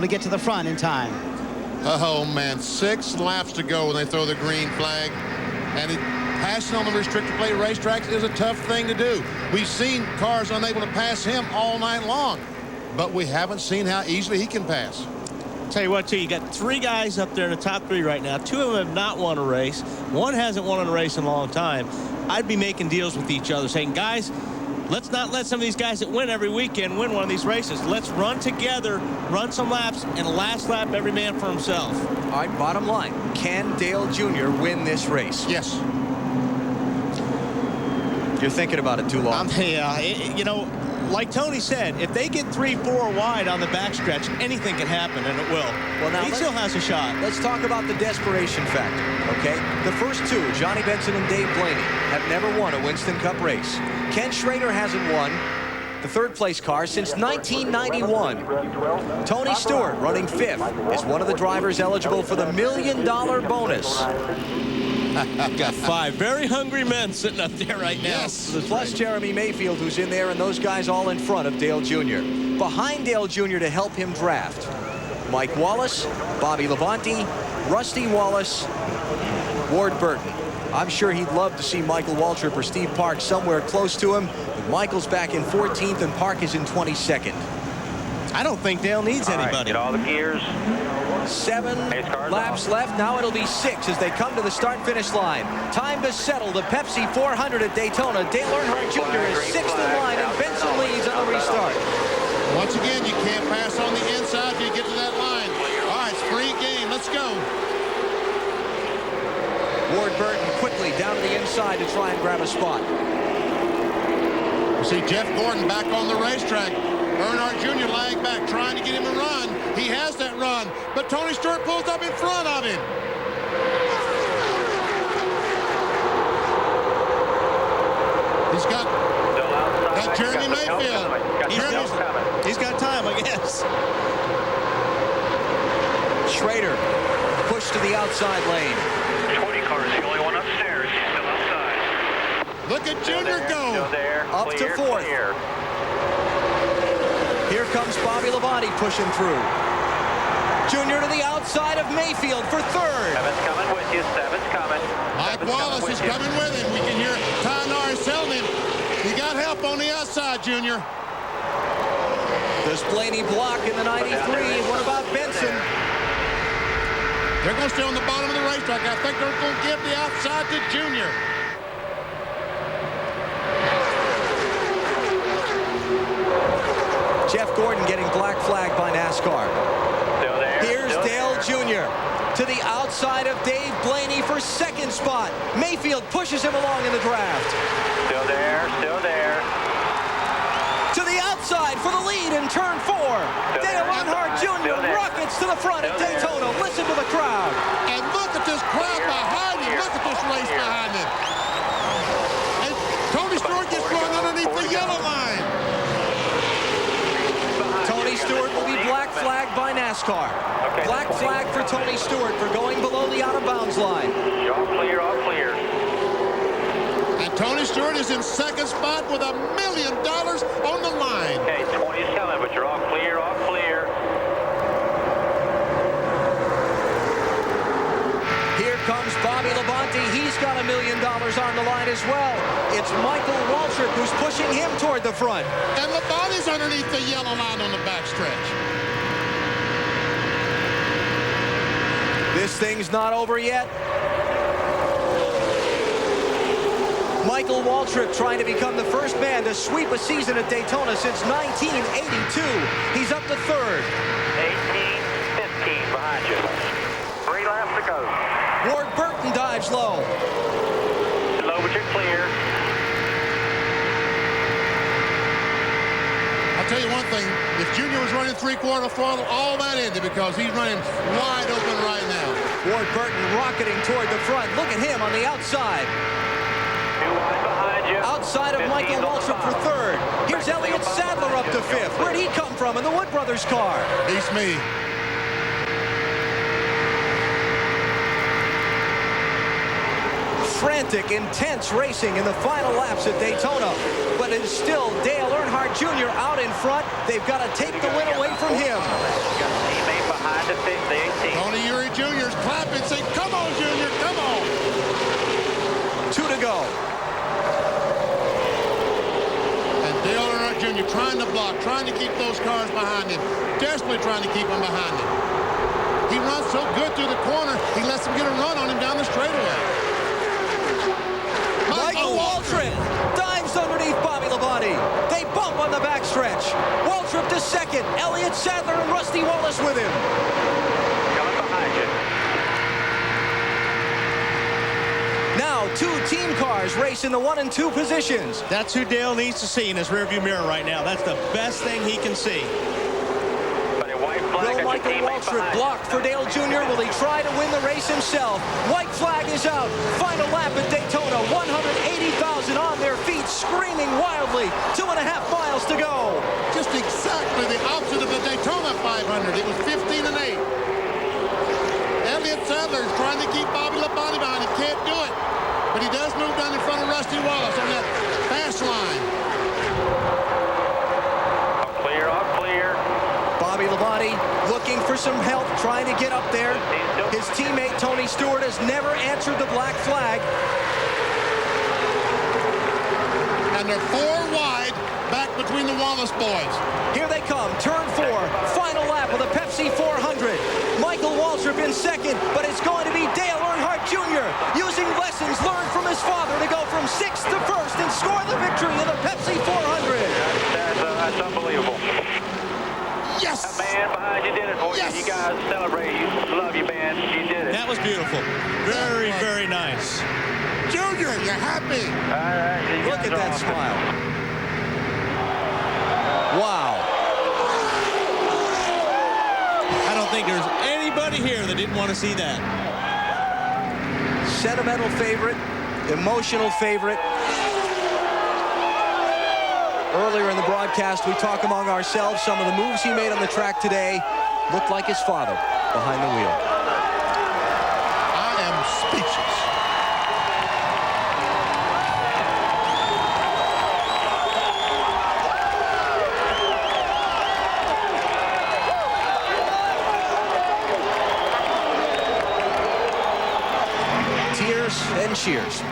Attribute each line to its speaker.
Speaker 1: to get to the front in time.
Speaker 2: Oh, man, 6 laps to go when they throw the green flag. And passing on the restricted plate racetracks is a tough thing to do. We've seen cars unable to pass him all night long, but we haven't seen how easily he can pass.
Speaker 3: Tell you what, too, you got 3 guys up there in the top 3 right now. 2 of them have not won a race. 1 hasn't won a race in a long time. I'd be making deals with each other, saying, guys, let's not let some of these guys that win every weekend win one of these races. Let's run together, run some laps, and last lap, every man for himself.
Speaker 4: All right, bottom line, can Dale Jr. win this race?
Speaker 2: Yes.
Speaker 4: You're thinking about it too long.
Speaker 3: You know, like Tony said, if they get 3-4 wide on the backstretch, anything can happen, and it will. Well, now he still has a shot.
Speaker 4: Let's talk about the desperation factor, okay? The first 2, Johnny Benson and Dave Blaney, have never won a Winston Cup race. Ken Schrader hasn't won the 3rd place car since 1991. Tony Stewart, running 5th, is one of the drivers eligible for the $1 million bonus.
Speaker 3: Got 5 very hungry men sitting up there right now.
Speaker 4: Yes. Plus Jeremy Mayfield, who's in there, and those guys all in front of Dale Jr. Behind Dale Jr. to help him draft, Mike Wallace, Bobby Labonte, Rusty Wallace, Ward Burton. I'm sure he'd love to see Michael Waltrip or Steve Park somewhere close to him, but Michael's back in 14th and Park is in 22nd.
Speaker 3: I don't think Dale needs anybody.
Speaker 5: Right, get all the gears.
Speaker 4: 7 laps left. Now it'll be 6 as they come to the start-finish line. Time to settle the Pepsi 400 at Daytona. Dale Earnhardt Jr. is 6th in line, and Benson leads on the restart.
Speaker 2: Once again, you can't pass on the inside till you get to that line. All right, it's free game. Let's go.
Speaker 4: Ward Burton quickly down to the inside to try and grab a spot.
Speaker 2: You see Jeff Gordon back on the racetrack. Earnhardt Jr. lying back, trying to get him a run. He has that run, but Tony Stewart pulls up in front of him. He's got Jeremy Mayfield.
Speaker 3: He's got time, I guess.
Speaker 4: Schrader pushed to the outside lane.
Speaker 5: 20 cars, the only one upstairs. Still outside.
Speaker 2: Look at Junior go.
Speaker 4: Up to 4th.
Speaker 5: Clear.
Speaker 4: Here comes Bobby Labonte pushing through. Junior to the outside of Mayfield for 3rd.
Speaker 5: 7's coming with you. 7's coming.
Speaker 2: Mike Wallace is coming with him. We can hear Ty Norris telling him, you got help on the outside, Junior.
Speaker 4: Does Blaney block in the 93? What about Benson?
Speaker 2: They're going to stay on the bottom of the racetrack. I think they're going to give the outside to Junior.
Speaker 4: Jeff Gordon getting black flagged by NASCAR.
Speaker 5: Still there.
Speaker 4: Here's
Speaker 5: still
Speaker 4: Dale
Speaker 5: there.
Speaker 4: Jr. to the outside of Dave Blaney for 2nd spot. Mayfield pushes him along in the draft.
Speaker 5: Still there. Still there.
Speaker 4: To the outside for the lead in turn 4. Dale Earnhardt Jr. rockets to the front at Daytona. Listen to the crowd.
Speaker 2: And look at this crowd behind him. Look at this race behind him. And Tony Stewart gets run underneath the yellow line.
Speaker 4: Tony Stewart will be black flagged by NASCAR. Black flag for Tony Stewart for going below the out-of-bounds line.
Speaker 5: You're all clear, all clear.
Speaker 2: And Tony Stewart is in 2nd spot with $1 million on the line.
Speaker 5: Okay, 20 is coming, but you're all clear, all clear.
Speaker 4: Here comes Bobby Labonte. He's got $1 million on the line as well. It's Michael Waltrip who's pushing him toward the front.
Speaker 2: And Labonte's underneath the yellow line on the backstretch.
Speaker 4: This thing's not over yet. Michael Waltrip trying to become the first man to sweep a season at Daytona since 1982. He's up to 3rd.
Speaker 5: 18, 15 behind you. 3 laps to go.
Speaker 4: Ward Burton dives low.
Speaker 5: Low, but you're clear.
Speaker 2: I'll tell you one thing. If Junior was running 3/4 throttle, all that ended because he's running wide open right now.
Speaker 4: Ward Burton rocketing toward the front. Look at him on the outside.
Speaker 5: 2 wide behind you.
Speaker 4: Outside of
Speaker 5: 15
Speaker 4: Michael
Speaker 5: on the
Speaker 4: Waltrip for
Speaker 5: bottom.
Speaker 4: 3rd. Here's Elliott Sadler up to 5th. Where'd he come from in the Wood Brothers car?
Speaker 2: Beats me.
Speaker 4: Frantic, intense racing in the final laps at Daytona. But it's still Dale Earnhardt Jr. out in front. They've got to take the win away from him.
Speaker 5: You got a teammate
Speaker 4: 2 to go.
Speaker 2: And Dale Earnhardt Jr. trying to block, trying to keep those cars behind him, desperately trying to keep them behind him. He runs so good through the corner, he lets them get a run on him down the straightaway.
Speaker 4: Michael Waltrip dives underneath Bobby Labonte. They bump on the backstretch. Waltrip to second. Elliott Sadler and Rusty Wallace with him.
Speaker 5: Coming behind you.
Speaker 4: Now 2 team cars race in the 1 and 2 positions.
Speaker 3: That's who Dale needs to see in his rearview mirror right now. That's the best thing he can see.
Speaker 5: But a white flag
Speaker 4: Will
Speaker 5: at
Speaker 4: Michael
Speaker 5: your teammate
Speaker 4: Waltrip
Speaker 5: behind you.
Speaker 4: blocked for Dale Jr.? Will he try to win the race himself? White flag is out. Final lap at Daytona. 180,000 on their feet, screaming wildly. 2.5 miles to go.
Speaker 2: Just exactly the opposite of the Daytona 500. It was 15 and 8. Elliott Sadler is trying to keep Bobby Labonte behind. He can't do it. But he does move down in front of Rusty Wallace on that fast line.
Speaker 5: All clear, all clear.
Speaker 4: Bobby Labonte looking for some help, trying to get up there. His teammate Tony Stewart has never answered the black flag.
Speaker 2: And they're 4 wide back between the Wallace boys.
Speaker 4: Here they come, turn 4, final lap of the Pepsi 400. Michael Waltrip in second, but it's going to be Dale Earnhardt Jr. using lessons learned from his father to go from 6th to 1st and score the victory in the Pepsi 400.
Speaker 5: That's unbelievable.
Speaker 2: Yes!
Speaker 5: That man behind you did it for
Speaker 2: Yes!
Speaker 5: you. You guys celebrate. You love you, man. You did it.
Speaker 3: That was beautiful. Very, very nice.
Speaker 2: Junior, you're happy.
Speaker 5: All right, you
Speaker 4: Look
Speaker 5: guys
Speaker 4: at
Speaker 5: are
Speaker 4: that
Speaker 5: awesome.
Speaker 4: smile. Wow.
Speaker 3: I don't think there's anybody here that didn't want to see that.
Speaker 4: Sentimental favorite, emotional favorite. Earlier in the broadcast, we talk among ourselves. Some of the moves he made on the track today looked like his father behind the wheel.
Speaker 2: I am speechless.
Speaker 4: Tears and cheers.